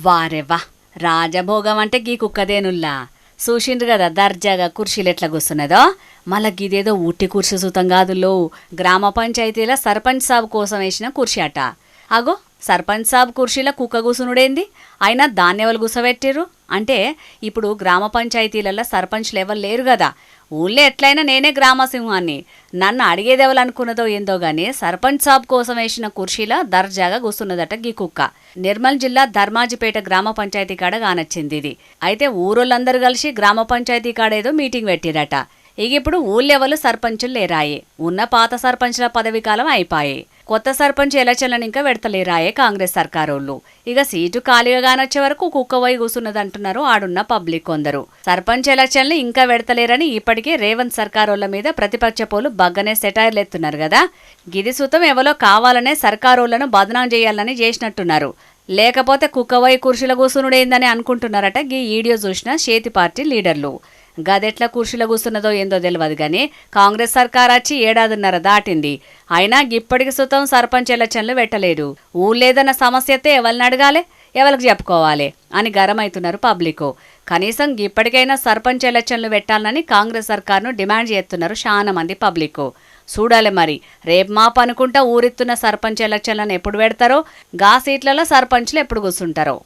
వారెవ్వా, రాజభోగం అంటే గీ కుక్కదేనుల్లా. చూసిండ్రు కదా దర్జాగా కుర్చీలు ఎట్లా కూర్చున్నదో. మళ్ళా గిదేదో ఉట్టి కుర్చీ సుతం కాదులో, గ్రామ పంచాయతీల సర్పంచ్ సాబ్ కోసం వేసిన కుర్చీ అట. అగో సర్పంచ్ సాబ్ కుర్చీలో కుక్క కూసునుడేంది? అయినా దాన్నెవలు కూసబెట్టిర్రు అంటే, ఇప్పుడు గ్రామ పంచాయతీలలో సర్పంచ్లు ఎవరు లేరు కదా. ఊళ్ళో ఎట్లయినా నేనే గ్రామసింహాన్ని. నన్ను అడిగేదెవలనుకున్నదో ఏందో గాని సర్పంచ్ సాబ్ కోసం వేసిన కుర్చీలా దర్జాగా కూస్తున్నదట గీ కుక్క. నిర్మల్ జిల్లా ధర్మాజిపేట గ్రామ పంచాయతీ కాడ కానొచ్చింది ఇది. అయితే ఊరోళ్ళందరూ కలిసి గ్రామ పంచాయతీ కాడ ఏదో మీటింగ్ పెట్టిరట. ఇక ఇప్పుడు ఊళ్ళెవలు సర్పంచులు లేరాయే, ఉన్న పాత సర్పంచ్ల పదవి కాలం అయిపోయి కొత్త సర్పంచ్ ఎలక్షన్లను ఇంకా పెడతలేరాయే కాంగ్రెస్ సర్కారోళ్ళు. ఇక సీటు ఖాళీగా కానొచ్చే వరకు కుక్క పోయి కూసున్నదంటున్నారు ఆడున్న పబ్లిక్ కొందరు. సర్పంచ్ ఎలక్షన్లు ఇంకా పెడతలేరని ఇప్పటికే రేవంత్ సర్కారోళ్ళ మీద ప్రతిపక్ష పోలు బగ్గనే సెటైర్లు ఎత్తున్నారు కదా. గిది సుతం ఎవలో కావాలనే సర్కారోళ్లను బదనాం చేయాలని చేసినట్టున్నారు. లేకపోతే కుక్కవై కుర్చీల కూసునుడేందని అనుకుంటున్నారట గీ వీడియో చూసిన చేతి పార్టీ లీడర్లు. గదెట్లా కుర్చీలో కూస్తున్నదో ఏందో తెలియదు కానీ కాంగ్రెస్ సర్కార్ వచ్చి 1.5 ఏళ్ల దాటింది. అయినా ఇప్పటికి సుతం సర్పంచ్ ఎలక్షన్లు పెట్టలేదు. ఊళ్ళేదన్న సమస్య అయితే ఎవరిని అడగాలి, ఎవరికి చెప్పుకోవాలి అని గరమైతున్నారు పబ్లిక్. కనీసం ఇప్పటికైనా సర్పంచ్ ఎలక్షన్లు పెట్టాలని కాంగ్రెస్ సర్కార్ను డిమాండ్ చేస్తున్నారు చాలా మంది పబ్లిక్. చూడాలి మరి రేపు మాపు అనుకుంటా ఊరెత్తున్న సర్పంచ్ ఎలక్షన్లను ఎప్పుడు పెడతారో, గా సీట్లలో సర్పంచ్లు ఎప్పుడు కూర్చుంటారో.